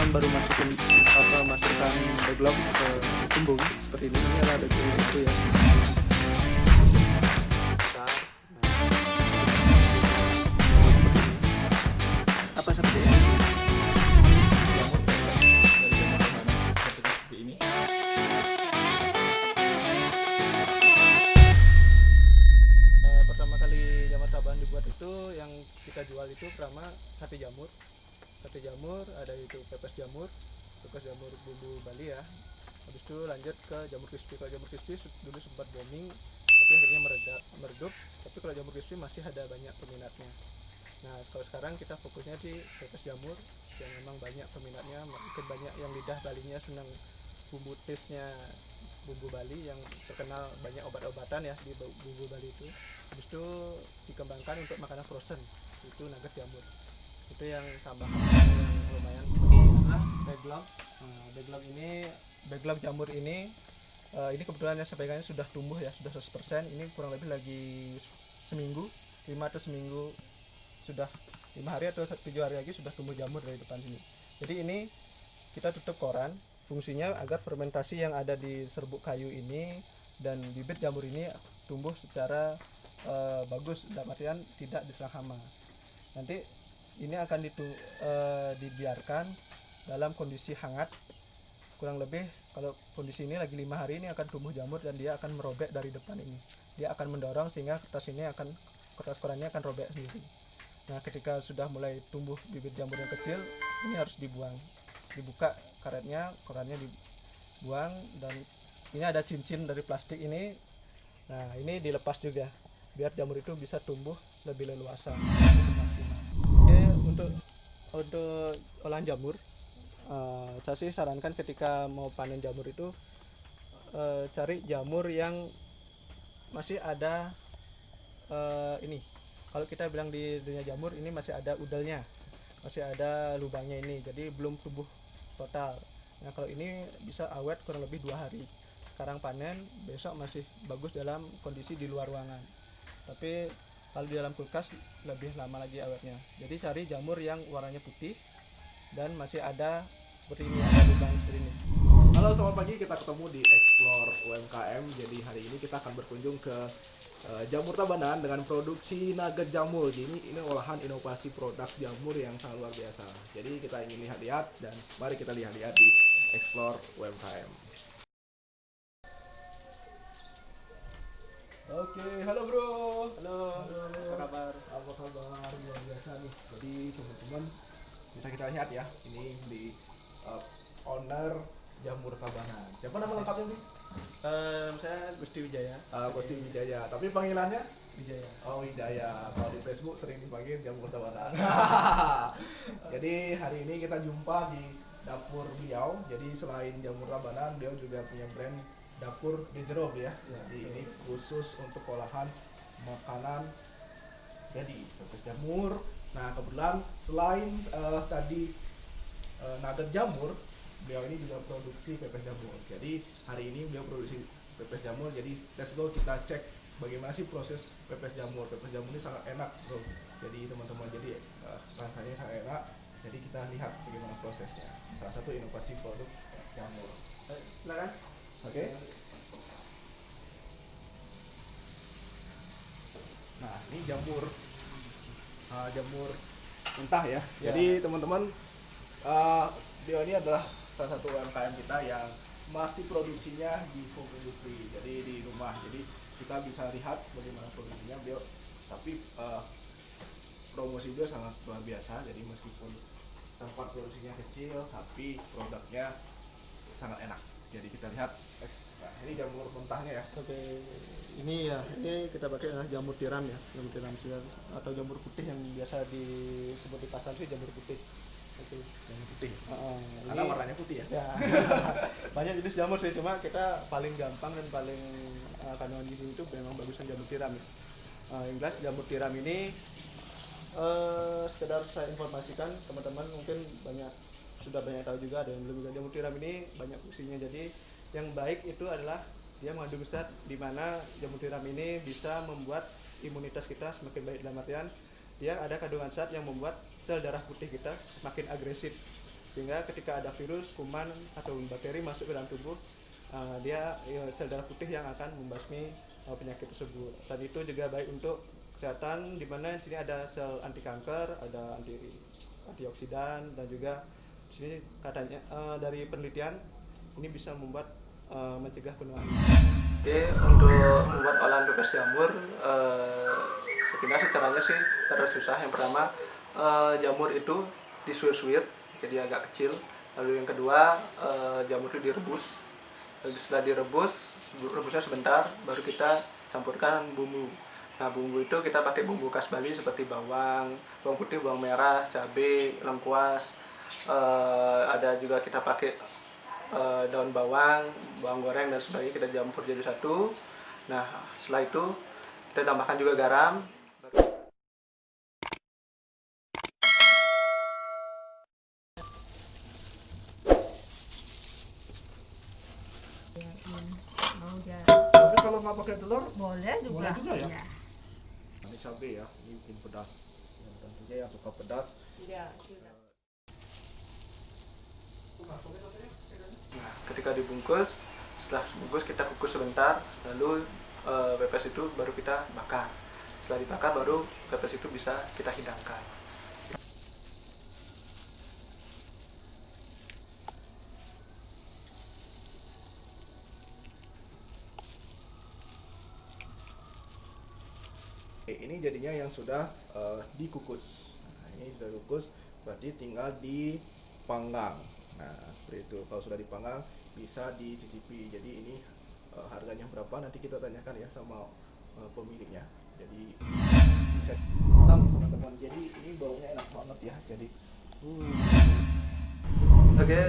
baru masukkan backlog ke tumbung seperti ini ada backlog itu ya. Besar. Apa seperti ini? Pertama kali jamur tabahan dibuat itu yang kita jual itu pertama sate jamur, ada itu pepes jamur bumbu Bali ya. Habis itu lanjut ke jamur crispy. Kalau jamur crispy dulu sempat booming tapi akhirnya meredup. Tapi kalau jamur crispy masih ada banyak peminatnya. Nah kalau sekarang kita fokusnya di pepes jamur yang memang banyak peminatnya, mungkin banyak yang lidah Balinya senang bumbu taste-nya bumbu Bali yang terkenal banyak obat-obatan ya di bumbu Bali itu. Habis itu dikembangkan untuk makanan frozen, itu nugget jamur. Itu yang tambahan yang lumayan. Ini adalah backlog jamur ini kebetulan yang sebagiannya sudah tumbuh ya, sudah 100%. Ini kurang lebih lagi seminggu, 5 hari atau 7 hari lagi sudah tumbuh jamur dari depan sini. Jadi ini kita tutup koran, fungsinya agar fermentasi yang ada di serbuk kayu ini dan bibit jamur ini tumbuh secara bagus, dalam artian tidak diserang hama. Nanti ini akan dibiarkan dalam kondisi hangat, kurang lebih kalau kondisi ini lagi 5 hari ini akan tumbuh jamur dan dia akan merobek dari depan ini. Dia akan mendorong sehingga kertas korannya akan robek sendiri. Nah ketika sudah mulai tumbuh bibit jamur yang kecil, ini harus dibuka karetnya, korannya dibuang, dan ini ada cincin dari plastik ini. Nah ini dilepas juga biar jamur itu bisa tumbuh lebih leluasa. Oke, untuk olahan jamur, saya sih sarankan ketika mau panen jamur itu cari jamur yang masih ada ini. Kalau kita bilang di dunia jamur ini masih ada udelnya, masih ada lubangnya ini, jadi belum tumbuh total. Nah kalau ini bisa awet kurang lebih 2 hari. Sekarang panen, besok masih bagus dalam kondisi di luar ruangan. Tapi kalau di dalam kulkas lebih lama lagi awetnya. Jadi cari jamur yang warnanya putih dan masih ada seperti ini, ada lubang seperti ini. Halo, selamat pagi. Kita ketemu di Explore UMKM. Jadi hari ini kita akan berkunjung ke Jamur Tabanan dengan produksi nugget jamur. Jadi ini olahan inovasi produk jamur yang sangat luar biasa. Jadi kita ingin lihat-lihat dan mari kita lihat-lihat di Explore UMKM. Oke, halo bro. Halo, apa kabar? Apa kabar? Luar biasa nih. Jadi teman-teman bisa kita lihat ya. Ini di owner Jamur Tabanan. Siapa nama lengkapnya nih? Saya Gusti Wijaya. Gusti Wijaya. Tapi panggilannya? Wijaya. Oh Wijaya. Kalau di Facebook sering dipanggil Jamur Tabanan. Jadi hari ini kita jumpa di dapur beliau. Jadi selain Jamur Tabanan, beliau juga punya brand dapur di Jeruk ya. Jadi ini khusus untuk olahan makanan jadi pepes jamur. Nah kebetulan selain tadi nugget jamur, beliau ini juga produksi pepes jamur. Jadi hari ini beliau produksi pepes jamur. Jadi let's go kita cek bagaimana sih proses pepes jamur. Pepes jamur ini sangat enak bro. Jadi teman-teman, jadi rasanya sangat enak. Jadi kita lihat bagaimana prosesnya. Salah satu inovasi produk jamur. Silakan. Oke. Nah ini jamur mentah ya. Jadi teman-teman, dia ini adalah salah satu UMKM kita yang masih produksinya di home industry, jadi di rumah. Jadi kita bisa lihat bagaimana produksinya beliau. Tapi promosi dia sangat luar biasa. Jadi meskipun tempat produksinya kecil, tapi produknya sangat enak. Jadi kita lihat. Nah, ini jamur mentahnya ya. Oke, ini kita pakai adalah jamur tiram ya, jamur tiram atau jamur putih yang biasa disebut di pasar sih jamur putih. Oke, Jamur putih. ini Karena warnanya putih ya. Ya. Banyak jenis jamur sih, cuma kita paling gampang dan paling kandungan gizi itu memang bagusan jamur tiram ya. Yang jelas jamur tiram ini sekedar saya informasikan teman-teman, mungkin sudah banyak tahu juga, ada yang belum juga. Jamur tiram ini banyak fungsinya. Jadi yang baik itu adalah dia mengandung zat di mana jamur tiram ini bisa membuat imunitas kita semakin baik, dalam artian dia ada kandungan zat yang membuat sel darah putih kita semakin agresif. sehingga ketika ada virus, kuman atau bakteri masuk ke dalam tubuh, dia sel darah putih yang akan membasmi penyakit tersebut. Dan itu juga baik untuk kesehatan, di mana di sini ada sel anti kanker, ada antioksidan, dan juga di sini katanya dari penelitian ini bisa membuat mencegah penuaan. Oke, untuk membuat olahan pepes jamur, sebenarnya caranya sih terlalu susah. Yang pertama, jamur itu disuir-suir jadi agak kecil. Lalu yang kedua, jamur itu direbus. Lalu setelah rebusnya sebentar, baru kita campurkan bumbu. Nah, bumbu itu kita pakai bumbu khas Bali seperti bawang putih, bawang merah, cabai, lengkuas. Ada juga kita pakai daun bawang goreng dan sebagainya, kita campur jadi satu. Nah, setelah itu kita tambahkan juga garam. Tapi kalau nggak pakai telur, boleh juga. Boleh juga ya? Iya. ini cabai ya, ini bikin pedas. Yang tentunya yang suka pedas. Iya, sudah. Nah, ketika dibungkus, setelah dibungkus kita kukus sebentar, lalu pepes itu baru kita bakar. Setelah dibakar, baru pepes itu bisa kita hidangkan. Ini jadinya yang sudah dikukus. Nah, ini sudah dikukus, berarti tinggal dipanggang. Nah, seperti itu. Kalau sudah dipanggang, bisa dicicipi. Jadi ini harganya berapa? Nanti kita tanyakan ya sama pemiliknya. Jadi bisa teman-teman. Jadi ini baunya enak banget ya. Jadi Oke,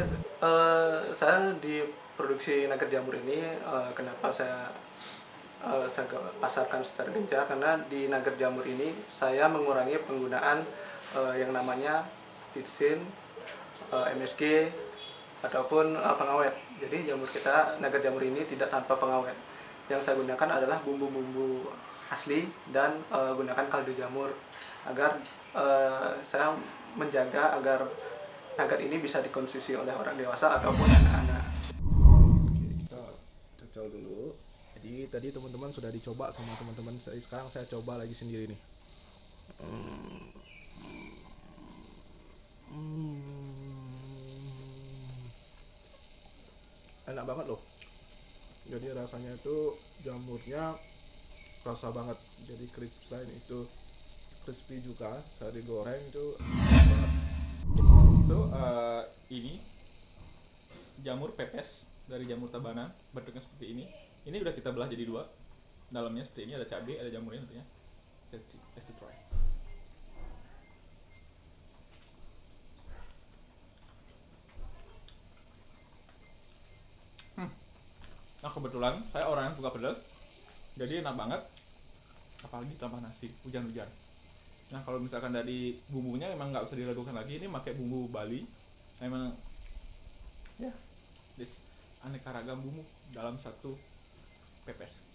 saya di produksi nugget jamur ini, kenapa saya pasarkan secara gencar, karena di nugget jamur ini saya mengurangi penggunaan yang namanya vitsin, MSG ataupun pengawet. Jadi nugget jamur ini tidak tanpa pengawet. Yang saya gunakan adalah bumbu-bumbu asli dan gunakan kaldu jamur agar saya menjaga agar nugget ini bisa dikonsumsi oleh orang dewasa ataupun anak-anak. kita cocol dulu. Jadi tadi teman-teman sudah dicoba sama teman-teman. Sekarang saya coba lagi sendiri nih. Enak banget loh. Jadi rasanya itu jamurnya rasa banget. Jadi crispy, selain itu crispy juga saat digoreng itu enak banget. So, ini jamur pepes dari jamur tabanan, bentuknya seperti ini. Ini udah kita belah jadi dua. Dalamnya seperti ini, ada cabai, ada jamurnya tentunya. Let's see, let's try. Nah, kebetulan saya orang yang suka pedas, jadi enak banget. Apalagi tambah nasi, hujan-hujan. Nah, kalau misalkan dari bumbunya memang nggak usah diragukan lagi, ini pakai bumbu Bali. Memang ya, aneka ragam bumbu dalam satu pepes.